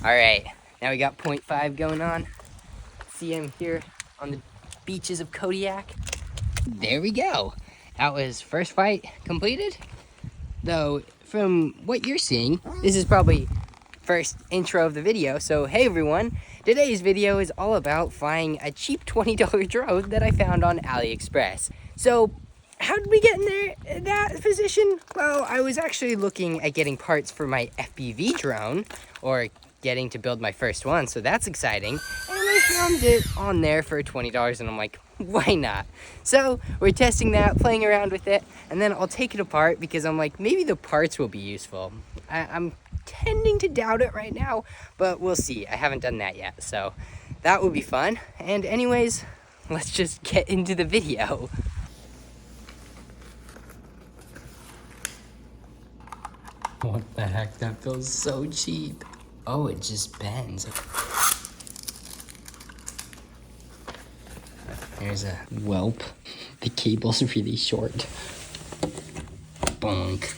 Alright, now we got 0.5 going on. See him here on the beaches of Kodiak. There we go. That was first fight completed. Though, from what you're seeing, this is probably first intro of the video. So, hey everyone, today's video is all about finding a cheap $20 drone that I found on Aliexpress. So, how did we get in that position? Well, I was actually looking at getting parts for my FPV drone, or getting to build my first one, so that's exciting. And I found it on there for $20, and I'm like, why not? So we're testing that, playing around with it, and then I'll take it apart because I'm like, maybe the parts will be useful. I'm tending to doubt it right now, but we'll see. I haven't done that yet, so that will be fun. And anyways, let's just get into the video. What the heck, that feels so cheap. Oh, it just bends. There's a whelp. The cable's really short. Bonk.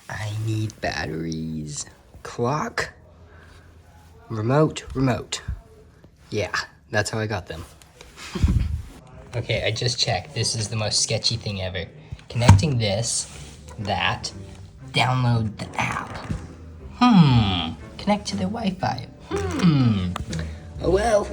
I need batteries. Clock. Remote. Yeah, that's how I got them. Okay, I just checked. This is the most sketchy thing ever. Connecting this, that, download the app. Connect to the Wi-Fi. Oh well.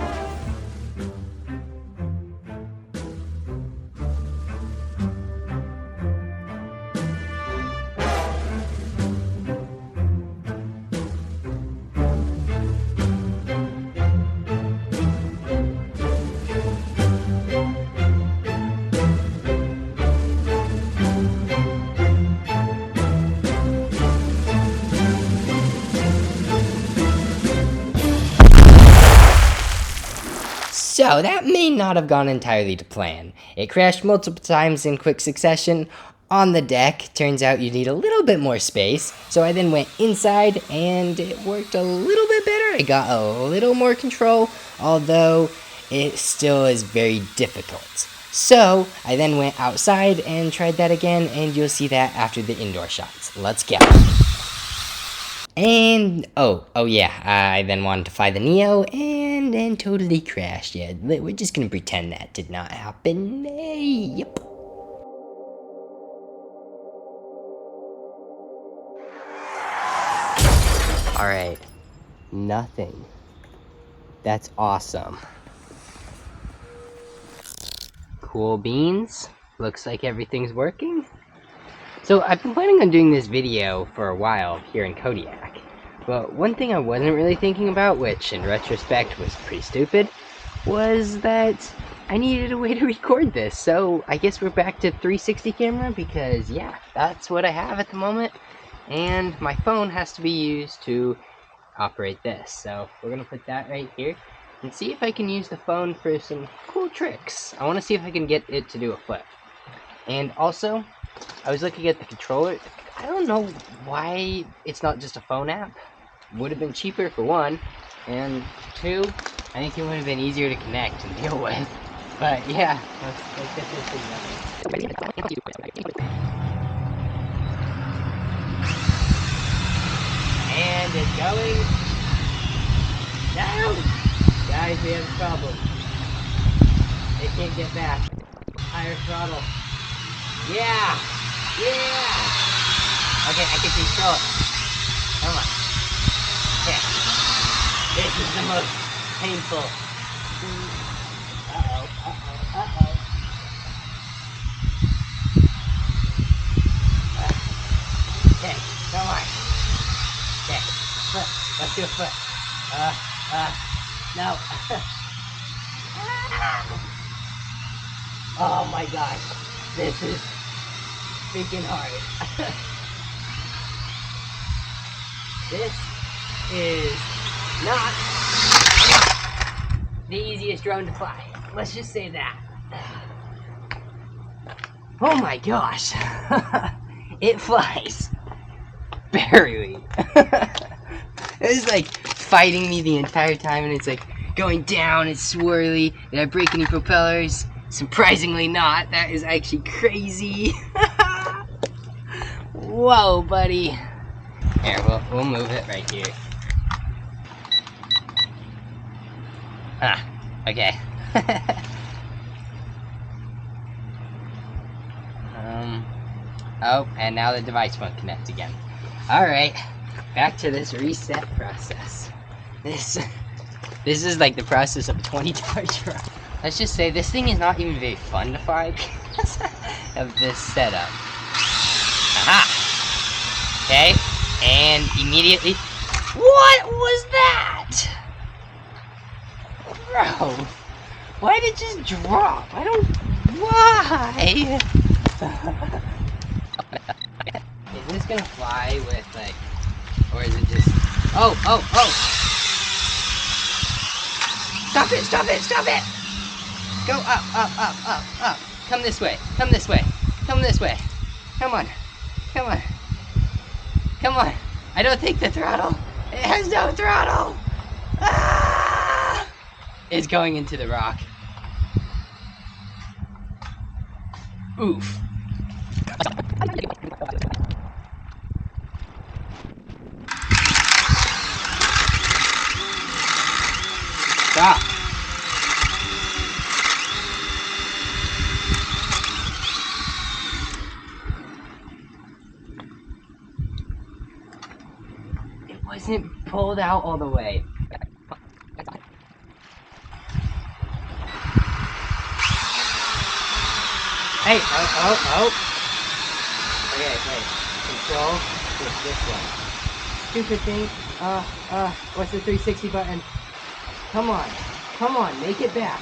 So that may not have gone entirely to plan. It crashed multiple times in quick succession on the deck. Turns out you need a little bit more space. So I then went inside and it worked a little bit better. I got a little more control, although it still is very difficult. So I then went outside and tried that again, and you'll see that after the indoor shots. Let's go. And, oh yeah, I then wanted to fly the Neo and then totally crashed. Yeah, we're just gonna pretend that did not happen. Hey, yep. Alright, nothing. That's awesome. Cool beans. Looks like everything's working. So I've been planning on doing this video for a while here in Kodiak, but one thing I wasn't really thinking about, which in retrospect was pretty stupid, was that I needed a way to record this. So I guess we're back to 360 camera because yeah, that's what I have at the moment, and my phone has to be used to operate this. So we're gonna put that right here and see if I can use the phone for some cool tricks. I want to see if I can get it to do a flip. And also, I was looking at the controller. I don't know why it's not just a phone app. Would have been cheaper for one, and two, I think it would have been easier to connect and deal with. But yeah, let's get this thing going. And it's going down. Guys, we have a problem. It can't get back. Higher throttle. Yeah! Okay, I can control it. Come on. Okay. This is the most painful. Uh-oh. Okay, come on. Okay, foot. Let's do a foot. No. Oh my gosh. This is freaking hard. This is not the easiest drone to fly. Let's just say that. Oh my gosh. It flies. Barely. It's like fighting me the entire time, and it's like going down, it's swirly, did I break any propellers? Surprisingly not. That is actually crazy. Whoa, buddy. Here, we'll move it right here. Ah, okay. Oh, and now the device won't connect again. Alright, back to this reset process. This is like the process of a $20 truck. Let's just say this thing is not even very fun to fly because of this setup. Aha! Okay, and immediately... What was that? Bro, why did it just drop? I don't... Why? Is this gonna fly with, like... Or is it just... Oh! Stop it! Stop it! Stop it! Go up! Come this way! Come this way! Come this way! Come on! Come on! Come on! I don't think the throttle! It has no throttle! Ah! It's going into the rock. Oof. Stop. It wasn't pulled out all the way. Hey, oh. Okay, wait. Control with this one. Stupid thing. What's the 360 button? Come on, make it back.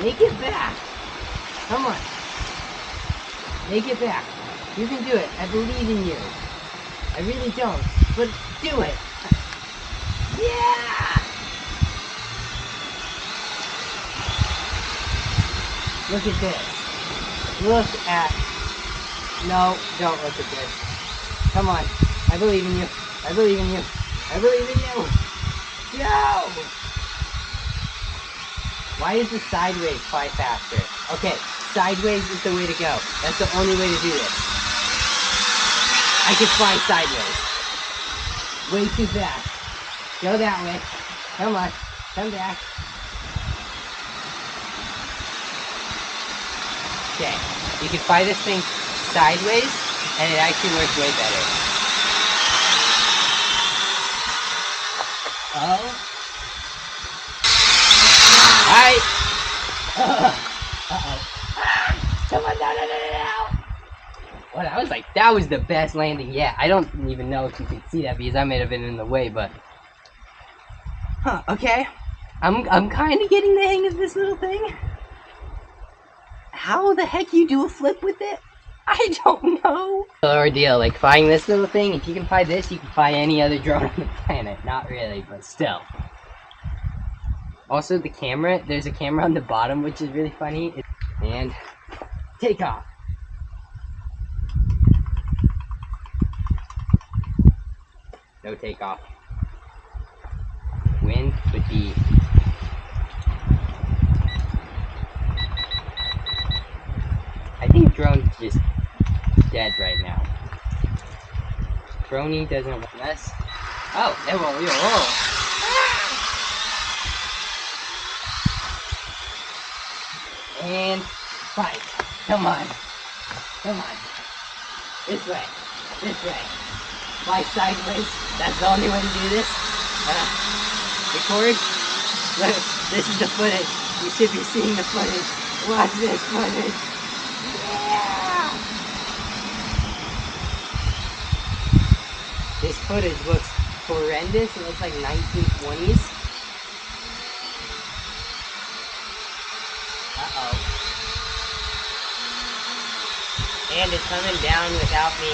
Make it back. Come on. Make it back. You can do it. I believe in you. I really don't, but do it. Yeah! Look at this. Look at... No, don't look at this. Come on. I believe in you. I believe in you. I believe in you. No! Why is the sideways fly faster? Okay, sideways is the way to go. That's the only way to do this. I can fly sideways. Way too fast. Go that way. Come on. Come back. Okay. You can fly this thing sideways, and it actually works way better. Oh. Alright. Uh-oh. Come on, no. Well, that was the best landing yet. I don't even know if you can see that because I may have been in the way, but... Huh, okay. I'm kind of getting the hang of this little thing. How the heck you do a flip with it? I don't know. Ordeal, like flying this little thing, if you can fly this, you can fly any other drone on the planet. Not really, but still. Also, the camera, there's a camera on the bottom, which is really funny. And take off. No takeoff. Wind would be... I think drone's just dead right now. Droney doesn't want us. Oh, they will. And fight. Come on. This way. Fly sideways. That's the only way to do this. Record. Look, this is the footage. You should be seeing the footage. Watch this footage. Yeah! This footage looks horrendous. It looks like 1920s. Uh-oh. And it's coming down without me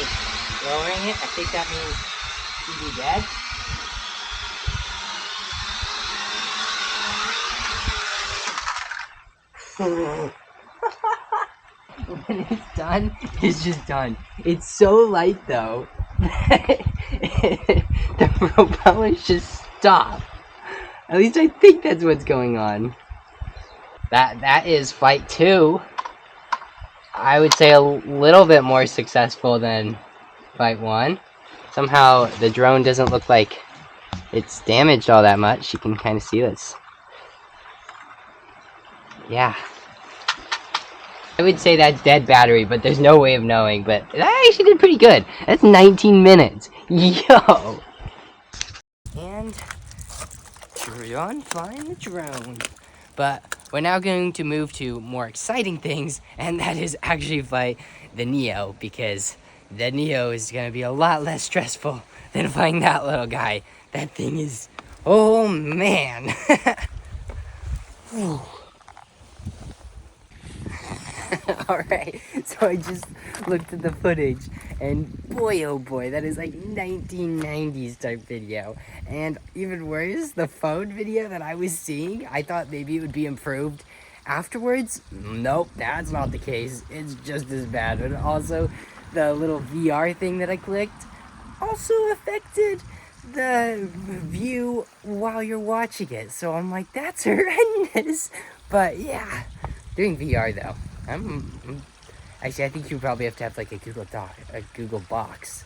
lowering it. I think that means he'd be dead. When it's done, it's just done. It's so light though that the propellers just stop. At least I think that's what's going on. That is flight 2. I would say a little bit more successful than Fight 1. Somehow the drone doesn't look like it's damaged all that much. You can kind of see this. Yeah. I would say that's dead battery, but there's no way of knowing. But that actually did pretty good. That's 19 minutes. Yo! And John, find the drone. But we're now going to move to more exciting things, and that is actually fight the Neo, because the Neo is going to be a lot less stressful than fighting that little guy. That thing is, oh man. Alright, so I just looked at the footage, and boy oh boy, that is like 1990s type video. And even worse, the phone video that I was seeing, I thought maybe it would be improved afterwards. Nope, that's not the case. It's just as bad. And also, the little VR thing that I clicked also affected the view while you're watching it. So I'm like, that's horrendous. But yeah, doing VR though. Actually, I think you probably have to have like a Google Box,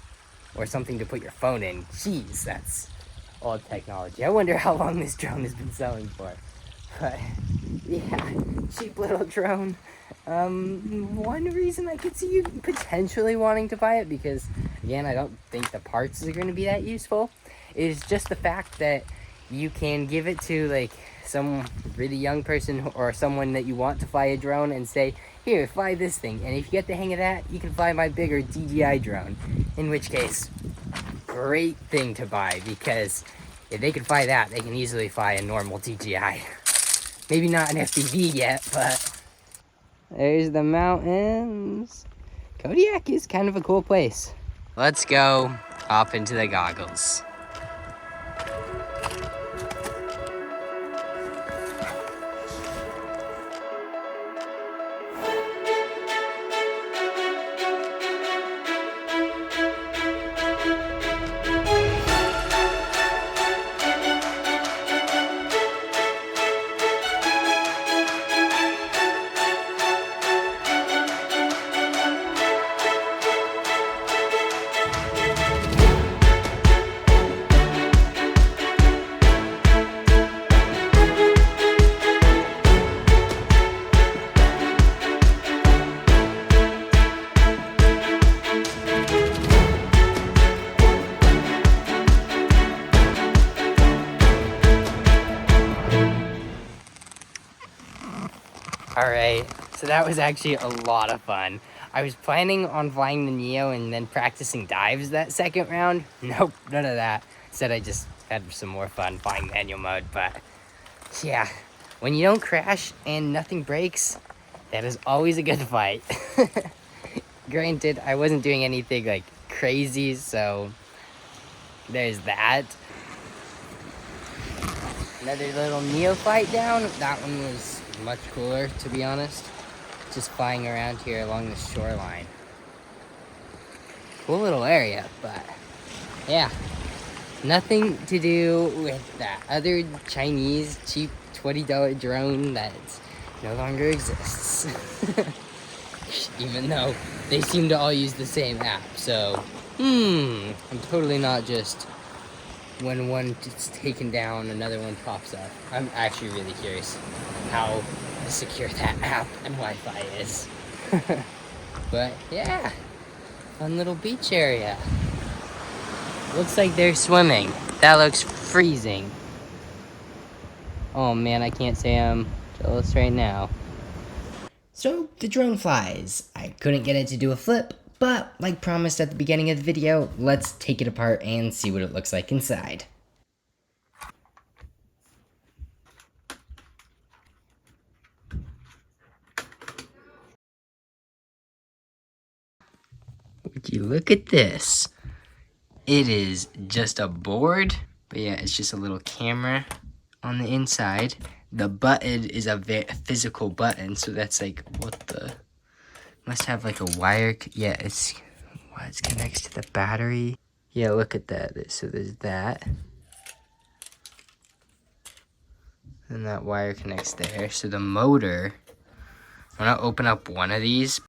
or something to put your phone in. Jeez, that's old technology. I wonder how long this drone has been selling for. But yeah, cheap little drone. One reason I could see you potentially wanting to buy it, because again, I don't think the parts are going to be that useful, is just the fact that you can give it to like some really young person or someone that you want to fly a drone and say, here, fly this thing, and if you get the hang of that, you can fly my bigger DJI drone. In which case, great thing to buy, because if they can fly that, they can easily fly a normal DJI. Maybe not an FPV yet, but there's the mountains. Kodiak is kind of a cool place. Let's go hop into the goggles. Alright, so that was actually a lot of fun. I was planning on flying the Neo and then practicing dives that second round. Nope, none of that. Instead, I just had some more fun flying manual mode, but yeah, when you don't crash and nothing breaks, that is always a good fight. Granted, I wasn't doing anything like crazy, so there's that. Another little neophyte down. That one was much cooler, to be honest. Just flying around here along the shoreline. Cool little area, but yeah. Nothing to do with that other Chinese cheap $20 drone that no longer exists. Even though they seem to all use the same app, so I'm totally not just when one gets taken down, another one pops up. I'm actually really curious how secure that app and Wi-Fi is. But yeah, fun little beach area. Looks like they're swimming. That looks freezing. Oh man, I can't say I'm jealous right now. So the drone flies. I couldn't get it to do a flip, but like promised at the beginning of the video, let's take it apart and see what it looks like inside. Would you look at this? It is just a board, but yeah, it's just a little camera on the inside. The button is a physical button, so that's like, what the, must have like a wire, yeah, it's connects to the battery. Yeah, look at that, so there's that. And that wire connects there, so the motor, I'm gonna open up one of these,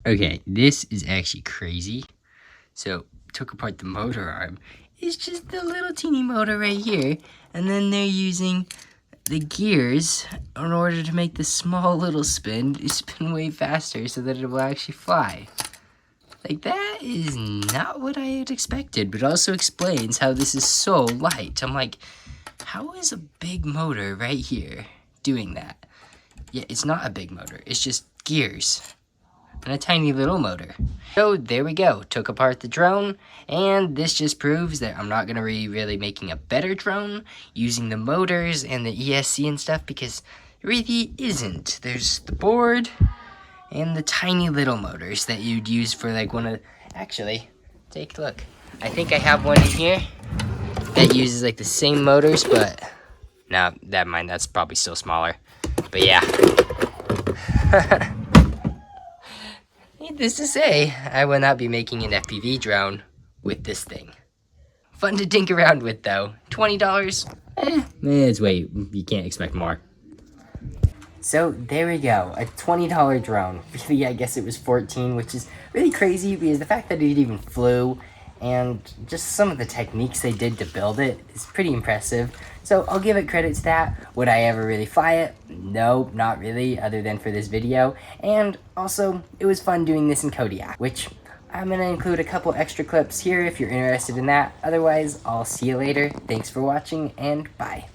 Okay, this is actually crazy. So, took apart the motor arm. It's just the little teeny motor right here. And then they're using the gears in order to make the small little spin way faster so that it will actually fly. Like, that is not what I had expected, but also explains how this is so light. I'm like, how is a big motor right here doing that? Yeah, it's not a big motor. It's just gears and a tiny little motor. So there we go. Took apart the drone, and this just proves that I'm not going to be really making a better drone using the motors and the ESC and stuff, because it really isn't. There's the board and the tiny little motors that you'd use for like one of... Actually, take a look. I think I have one in here that uses like the same motors, but no, never mind. That's probably still smaller. But yeah. Needless to say, I will not be making an FPV drone with this thing. Fun to dink around with though. $20? It's wait, you can't expect more. So there we go, a $20 drone. Really, I guess it was $14, which is really crazy because the fact that it even flew and just some of the techniques they did to build it is pretty impressive. So I'll give it credit to that. Would I ever really fly it? No, not really, other than for this video. And also, it was fun doing this in Kodiak, which I'm gonna include a couple extra clips here if you're interested in that. Otherwise, I'll see you later. Thanks for watching, and bye.